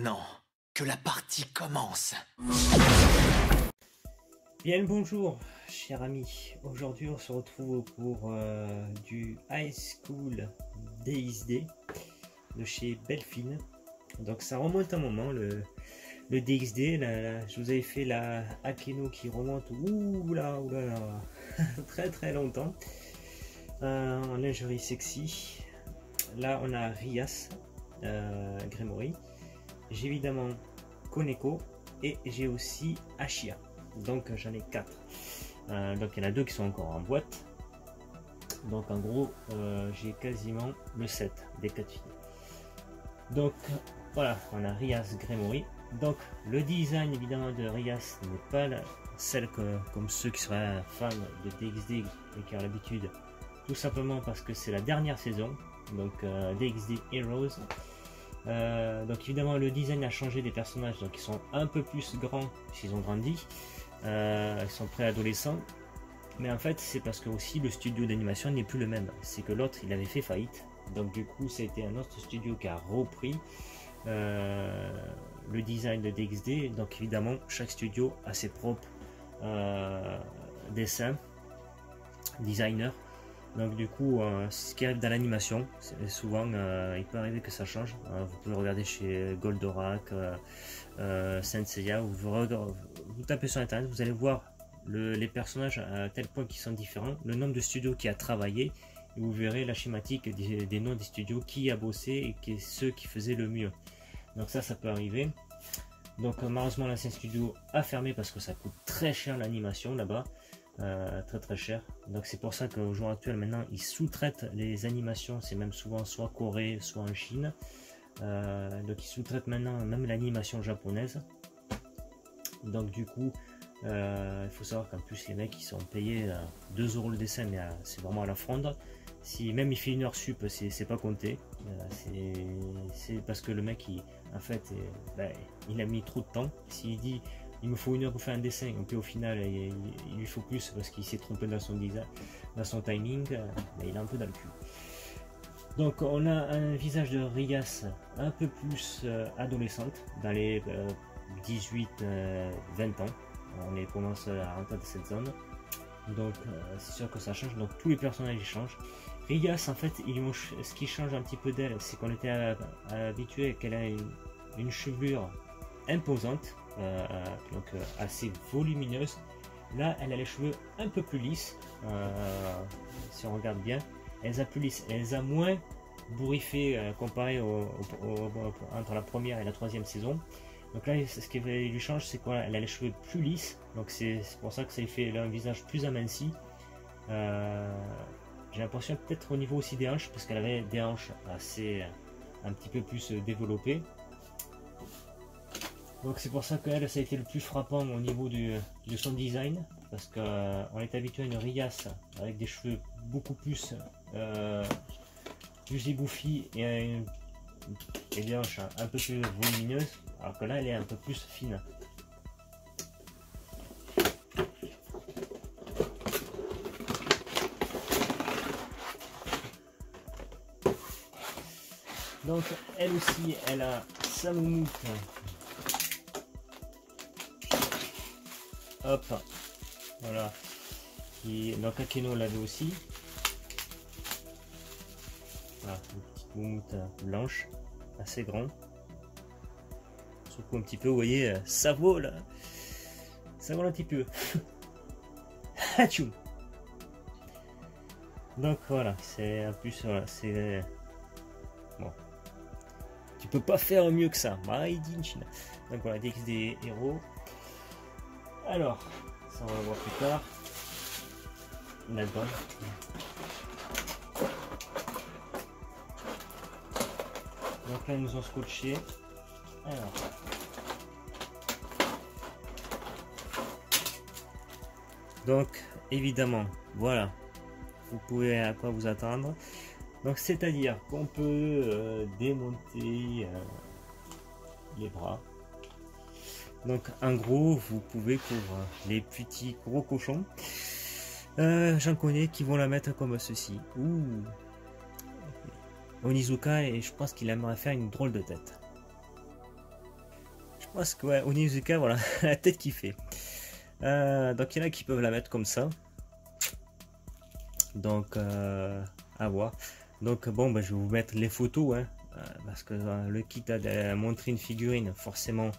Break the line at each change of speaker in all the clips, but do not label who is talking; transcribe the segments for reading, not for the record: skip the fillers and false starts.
maintenant, que la partie commence.
Bien le bonjour, chers amis. Aujourd'hui, on se retrouve pour du High School DxD de chez Belfin. Donc ça remonte un moment, le DxD. Je vous avais fait la Akeno qui remonte oula, très très longtemps. En lingerie sexy. Là, on a Rias, Gremory. J'ai évidemment Koneko et j'ai aussi Ashia. Donc j'en ai 4. Donc il y en a 2 qui sont encore en boîte. Donc en gros, j'ai quasiment le set des 4 filles. Donc voilà, on a Rias, Gremory. Donc le design évidemment de Rias n'est pas celle comme ceux qui seraient fans de DxD et qui ont l'habitude, tout simplement parce que c'est la dernière saison. Donc DxD Heroes. Donc évidemment le design a changé des personnages, donc ils sont un peu plus grands s'ils ont grandi, ils sont préadolescents, mais en fait c'est parce que aussi le studio d'animation n'est plus le même, c'est que l'autre il avait fait faillite, donc du coup c'était un autre studio qui a repris le design de DxD. Donc évidemment chaque studio a ses propres dessins, designers. Donc du coup, ce qui arrive dans l'animation, souvent il peut arriver que ça change. Vous pouvez regarder chez Goldorak, Saint Seiya, vous tapez sur internet, vous allez voir les personnages à tel point qu'ils sont différents, le nombre de studios qui a travaillé, et vous verrez la schématique des noms des studios, qui a bossé et ceux qui faisaient le mieux. Donc ça peut arriver. Donc malheureusement l'ancien studio a fermé parce que ça coûte très cher l'animation là-bas. Très cher, donc c'est pour ça qu'au jour actuel maintenant ils sous-traitent les animations, c'est même souvent soit Corée soit en Chine, donc ils sous-traitent maintenant même l'animation japonaise. Donc du coup il faut savoir qu'en plus les mecs ils sont payés 2 € le dessin, mais c'est vraiment à la fronde. Si même il fait une heure sup, c'est pas compté, c'est parce que le mec en fait il a mis trop de temps. S'il dit il me faut 1 heure pour faire un dessin, et puis au final il lui faut plus parce qu'il s'est trompé dans son design, dans son timing, il est un peu dans le cul. Donc on a un visage de Rias un peu plus adolescente, dans les 18-20 ans. On commence à rentrer dans cette zone, donc c'est sûr que ça change. Donc tous les personnages ils changent. Rias en fait ce qui change un petit peu d'elle, c'est qu'on était habitué qu'elle a une chevelure imposante, donc assez volumineuse. Là elle a les cheveux un peu plus lisses, si on regarde bien elle est plus lisse, elle a moins bourriffé comparé entre la première et la 3e saison. Donc là ce qui lui change, c'est quoi, elle a les cheveux plus lisses, donc c'est pour ça que ça lui fait un visage plus aminci. J'ai l'impression peut-être au niveau aussi des hanches, parce qu'elle avait des hanches assez un petit peu plus développées. Donc c'est pour ça qu'elle, ça a été le plus frappant au niveau de son design, parce qu'on est habitué à une Rias avec des cheveux beaucoup plus ébouffi et des hanches un peu plus volumineuses, alors que là elle est un peu plus fine. Donc elle aussi elle a sa moumoute. Hop, voilà. Donc Akeno l'avait aussi. Voilà, une petite moumoute blanche, assez grand. Surtout un petit peu, vous voyez, ça vole. Ça vole un petit peu. Donc voilà, c'est un plus, voilà, c'est bon. Tu peux pas faire mieux que ça. Made in China. Donc voilà, DxD héros. Alors, ça on va voir plus tard. Là-dedans. Donc là ils nous ont scotché. Alors. Donc évidemment, voilà. Vous pouvez à quoi vous attendre. Donc c'est-à-dire qu'on peut démonter les bras. Donc en gros vous pouvez pour les petits gros cochons, j'en connais qui vont la mettre comme ceci. Ouh. Onizuka, et je pense qu'il aimerait faire une drôle de tête. Parce que ouais, Onizuka, voilà, la tête qui fait. Donc il y en a qui peuvent la mettre comme ça. Donc à voir. Donc bon, bah, je vais vous mettre les photos, hein, parce que le kit a montré une figurine, forcément.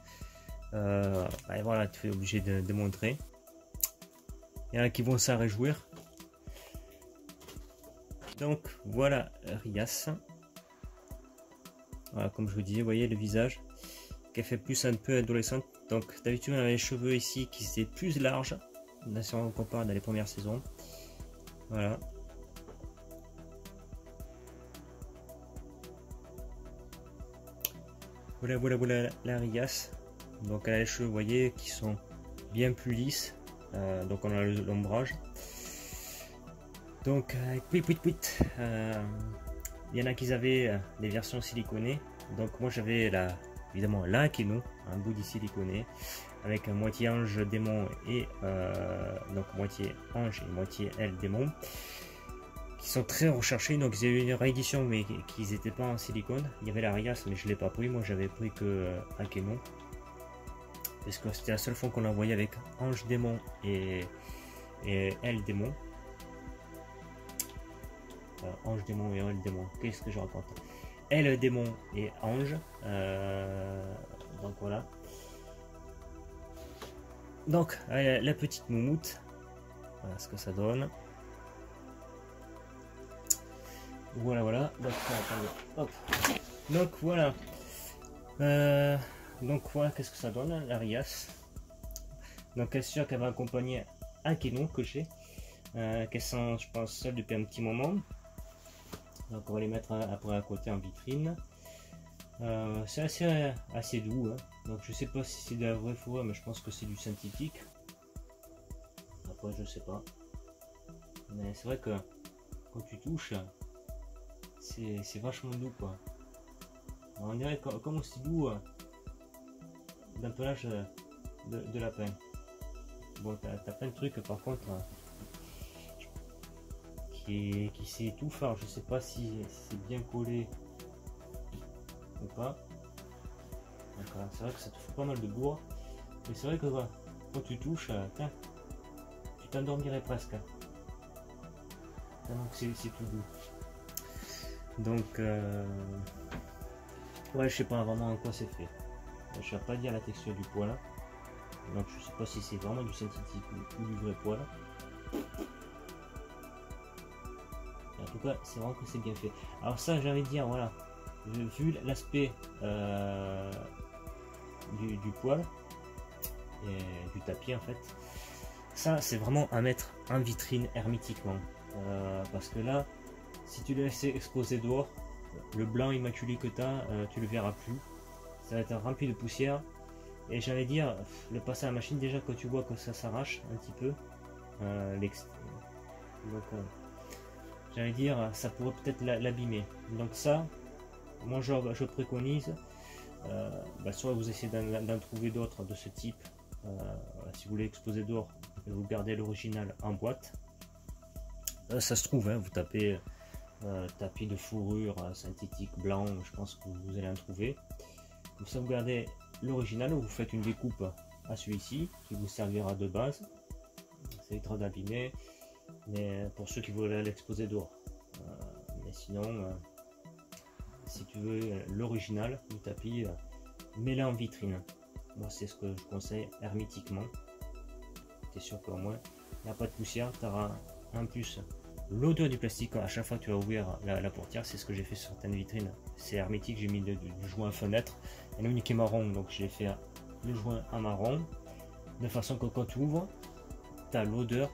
Bah, voilà, tu es obligé de montrer. Il y en a qui vont s'en réjouir. Donc voilà Rias. Voilà, comme je vous disais, vous voyez le visage qui fait plus un peu adolescente. Donc d'habitude on avait les cheveux ici qui étaient plus larges. Là, si on compare dans les premières saisons. Voilà. Voilà la Rias. Donc elle a les cheveux, vous voyez, qui sont bien plus lisses. Donc on a l'ombrage. Donc il y en a qui avaient des versions siliconées. Donc moi j'avais évidemment la Akeno, un body siliconé avec un moitié ange démon et donc moitié ange et moitié elle démon, qui sont très recherchés. Donc ils avaient une réédition mais qui n'étaient pas en silicone. Il y avait la Rias mais je l'ai pas pris, moi j'avais pris que Akeno parce que c'était la seule fois qu'on l'envoyait avec ange démon et elle démon. Ange démon et elle démon, qu'est-ce que je raconte? Elle démon et ange. Donc voilà. Donc la petite moumoute, voilà ce que ça donne. Voilà. Donc, hop. Donc voilà. Donc voilà qu'est-ce que ça donne la Rias. Donc elle est sûre qu'elle va accompagner Akeno que j'ai. Qu'elles sont, je pense, seules depuis un petit moment. Donc on va les mettre après à côté en vitrine. C'est assez doux, hein. Donc je sais pas si c'est de la vraie fourrure, mais je pense que c'est du synthétique. Après je sais pas. Mais c'est vrai que quand tu touches, c'est vachement doux quoi. Alors, on dirait comme aussi doux d'un pelage de lapin. Bon, t'as plein de trucs par contre qui s'étouffe. Alors je sais pas si c'est bien collé ou pas. C'est vrai que ça te fait pas mal de bourre, mais c'est vrai que voilà, quand tu touches, tu t'endormirais presque. Donc c'est tout doux. Donc ouais, je sais pas vraiment en quoi c'est fait. Je vais pas dire la texture du poil. Donc je sais pas si c'est vraiment du synthétique ou du vrai poil. En tout cas, c'est vraiment que c'est bien fait. Alors ça, j'allais dire, voilà, vu l'aspect du poil et du tapis en fait, ça c'est vraiment à mettre en vitrine hermétiquement. Parce que là, si tu le laisses exposer dehors, le blanc immaculé que tu as, tu le verras plus. Ça va être rempli de poussière. Et j'allais dire, le passer à la machine, déjà quand tu vois que ça s'arrache un petit peu, donc j'allais dire, ça pourrait peut-être l'abîmer. Donc ça, moi je préconise, soit vous essayez d'en trouver d'autres de ce type, si vous voulez exposer dehors, vous gardez l'original en boîte. Ça se trouve, hein, vous tapez tapis de fourrure synthétique blanc, je pense que vous allez en trouver. Comme ça vous gardez l'original, vous faites une découpe à celui-ci qui vous servira de base. Ça évitera d'abîmer, mais pour ceux qui veulent l'exposer dehors. Mais sinon, si tu veux l'original du tapis, mets-le en vitrine. Moi c'est ce que je conseille hermétiquement. Tu es sûr qu'au moins il n'y a pas de poussière, tu auras en plus l'odeur du plastique à chaque fois que tu vas ouvrir la portière. C'est ce que j'ai fait sur certaines vitrines, c'est hermétique. J'ai mis du joint fenêtre, et l'unique qui est marron, donc j'ai fait le joint en marron de façon que quand tu ouvres, tu as l'odeur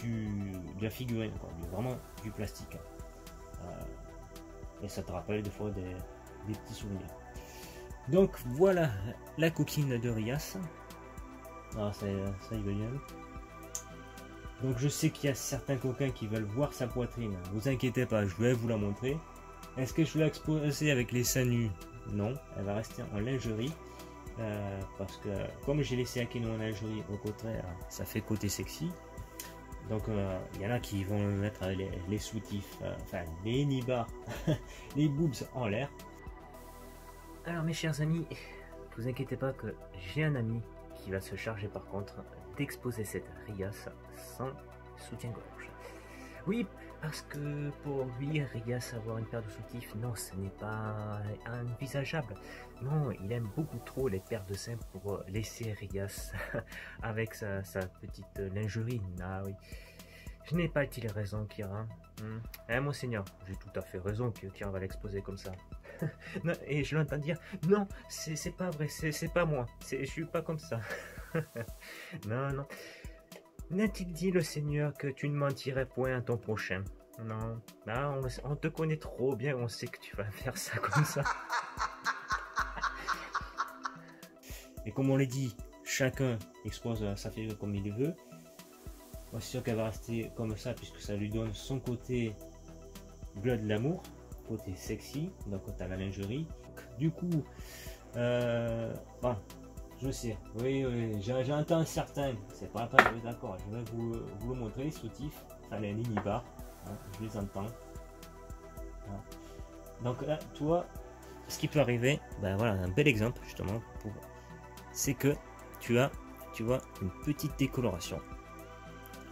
de la figurine, quoi, vraiment du plastique, et ça te rappelle des fois des petits souvenirs. Donc voilà la coquine de Rias. Alors ça y va bien. Donc je sais qu'il y a certains coquins qui veulent voir sa poitrine. Vous inquiétez pas, je vais vous la montrer. Est-ce que je vais l'exposer avec les seins nus? Non, elle va rester en lingerie. Parce que comme j'ai laissé Akeno en lingerie, au contraire, ça fait côté sexy. Donc il y en a qui vont mettre les soutifs, enfin les nibards, les boobs en l'air. Alors mes chers amis, vous inquiétez pas que j'ai un ami qui va se charger par contre d'exposer cette Rias sans soutien-gorge. Oui, parce que pour lui, Rias avoir une paire de soutifs, non, ce n'est pas envisageable. Non, il aime beaucoup trop les paires de seins pour laisser Rias avec sa petite lingerie. Ah oui. Je n'ai pas il raison, Kira. Hein, monseigneur, j'ai tout à fait raison que Kira va l'exposer comme ça. Non, et je l'entends dire, non, c'est pas vrai, c'est pas moi, je suis pas comme ça. Non, non. N'a-t-il dit le Seigneur que tu ne mentirais point à ton prochain? Non, ah, on te connaît trop bien, on sait que tu vas faire ça comme ça. Et comme on l'a dit, chacun expose sa figure comme il le veut. Moi, c'est sûr qu'elle va rester comme ça puisque ça lui donne son côté bleu de l'amour, côté sexy, donc tu as la lingerie. Du coup, bon, je sais, oui, j'entends certains, c'est pas la peine, d'accord, je vais vous le montrer, les soutifs, enfin les mini-bars, hein, je les entends. Voilà. Donc là, toi, ce qui peut arriver, ben voilà, un bel exemple justement, c'est que tu vois, une petite décoloration.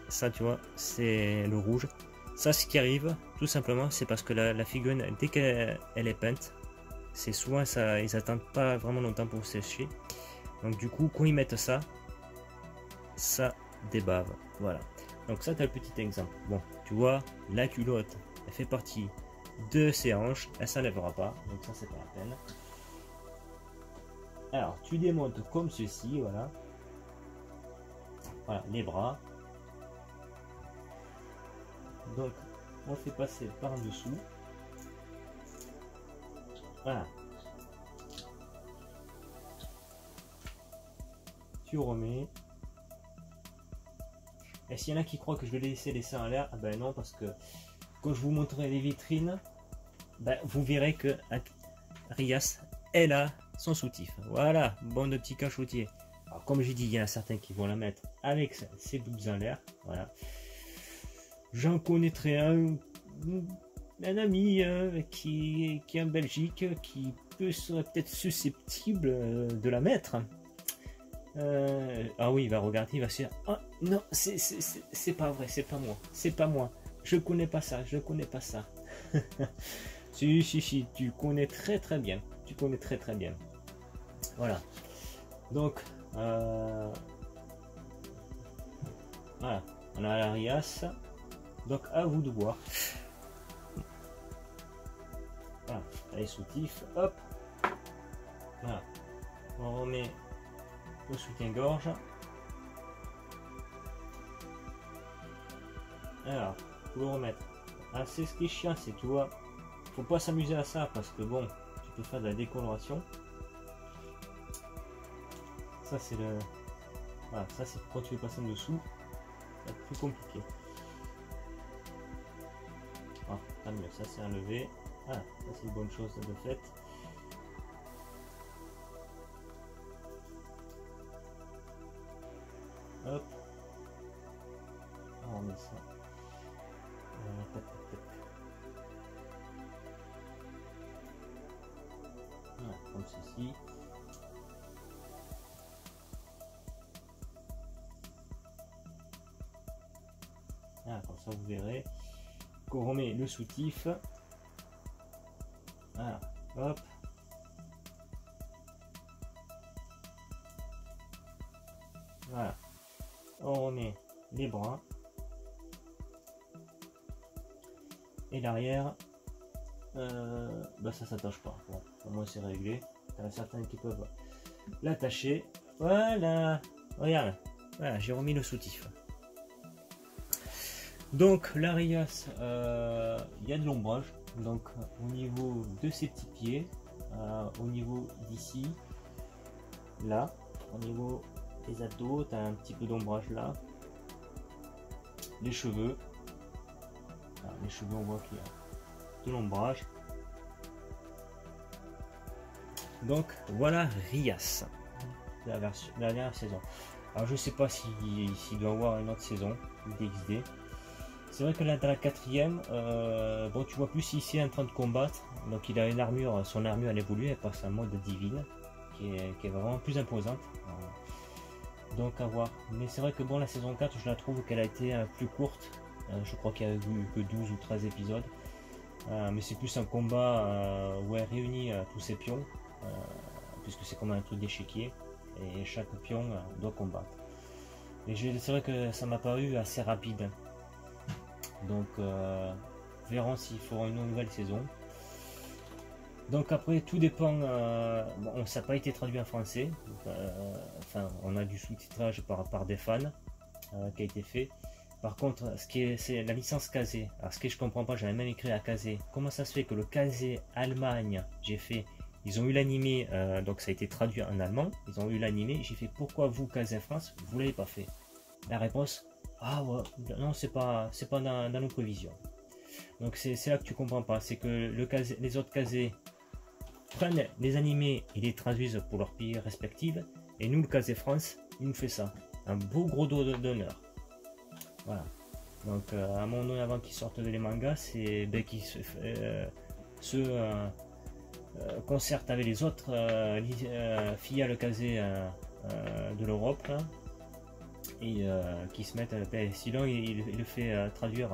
Ça, tu vois, c'est le rouge. Ça, ce qui arrive, tout simplement, c'est parce que la figurine, dès qu'elle est peinte, c'est souvent ça, ils attendent pas vraiment longtemps pour sécher. Donc du coup, quand ils mettent ça, ça débave. Voilà. Donc ça, tu as le petit exemple. Bon, tu vois, la culotte, elle fait partie de ses hanches, elle s'enlèvera pas. Donc ça, c'est pas la peine. Alors, tu démontes comme ceci, voilà. Voilà, les bras. Donc, on fait passer par en dessous. Voilà. Tu remets. Et s'il y en a qui croient que je vais laisser les seins à l'air, ah ben non, parce que quand je vous montrerai les vitrines, ben vous verrez que Rias, elle a son soutif. Voilà, bon de petits cachotiers. Alors, comme j'ai dit, il y en a certains qui vont la mettre avec ses boobs en l'air. Voilà. J'en connaîtrai un ami qui est en Belgique, qui serait peut-être susceptible de la mettre. Ah oui, il va regarder, il va se dire, oh non, c'est pas vrai, c'est pas moi, je connais pas ça. Si, tu connais très bien, voilà. Donc voilà, on a la Rias. Donc à vous de voir. Voilà, les soutifs, hop. Voilà. On remet le soutien-gorge. Alors, faut le remettre. Ah, c'est ce qui est chiant, c'est que tu vois, faut pas s'amuser à ça parce que bon, tu peux faire de la décoloration. Ça c'est le. Voilà, ça c'est quand tu veux passer en dessous, ça va être plus compliqué. Ah, tant mieux, ça c'est enlevé. Ah, ça c'est une bonne chose de fait. Hop. Ah, on met ça. Tac, tac, tac. Voilà, comme ceci. Ah, comme ça vous verrez. On remet le soutif. Voilà, hop. Voilà. On remet les bras. Et l'arrière, bah ça s'attache pas. Bon, au moins c'est réglé. Il y en a certains qui peuvent l'attacher. Voilà. Regarde. Voilà, j'ai remis le soutif. Donc la Rias, il y a de l'ombrage, donc au niveau de ses petits pieds, au niveau d'ici, là, au niveau des abdos, tu as un petit peu d'ombrage là, les cheveux, alors, les cheveux on voit qu'il y a de l'ombrage. Donc voilà Rias, la dernière saison. Alors je sais pas s'il doit y avoir une autre saison DXD. C'est vrai que là dans la quatrième, bon tu vois plus ici en train de combattre, donc il a une armure, son armure elle évolue, elle passe en mode divine. qui est vraiment plus imposante. Donc à voir. Mais c'est vrai que bon, la saison 4, je la trouve qu'elle a été plus courte. Je crois qu'il y a eu que 12 ou 13 épisodes. Mais c'est plus un combat où elle réunit tous ses pions, puisque c'est comme un truc d'échiquier, et chaque pion doit combattre. Et c'est vrai que ça m'a paru assez rapide. Donc verrons s'il faut une nouvelle saison. Donc après tout dépend, bon, ça n'a pas été traduit en français, enfin on a du sous-titrage par des fans qui a été fait. Par contre, c'est la licence Kazé. Alors ce que je comprends pas, j'avais même écrit à Kazé. Comment ça se fait que le Kazé Allemagne, ils ont eu l'animé, donc ça a été traduit en allemand, ils ont eu l'animé, j'ai fait pourquoi vous Kazé France, vous l'avez pas fait? La réponse, ah ouais, non c'est pas dans nos prévisions. Donc c'est là que tu comprends pas, c'est que les autres Kazé prennent les animés et les traduisent pour leur pays respectifs, et nous le Kazé France, il nous fait ça, un beau gros dos d'honneur. Voilà. Donc à un moment donné avant qu'ils sortent les mangas, c'est qu'ils se concertent avec les autres filiales Kazé de l'Europe et qui se mettent, sinon il le fait traduire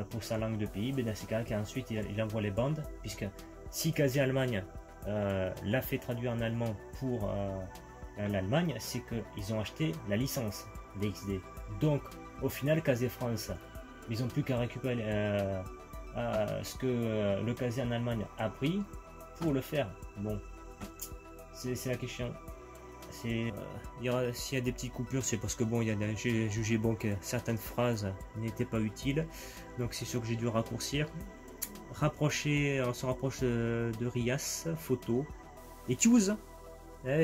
pour sa langue de pays, dans ces cas qu'ensuite il envoie les bandes, puisque si Kazé Allemagne l'a fait traduire en allemand pour l'Allemagne, c'est qu'ils ont acheté la licence DXD. Donc au final, Kazé France, ils n'ont plus qu'à récupérer ce que le Kazé en Allemagne a pris pour le faire. Bon, c'est la question. S'il y a des petites coupures, c'est parce que bon, j'ai jugé bon que certaines phrases n'étaient pas utiles, donc c'est sûr que j'ai dû raccourcir. On se rapproche de Rias, photo et tchouz.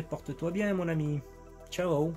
Porte-toi bien, mon ami. Ciao.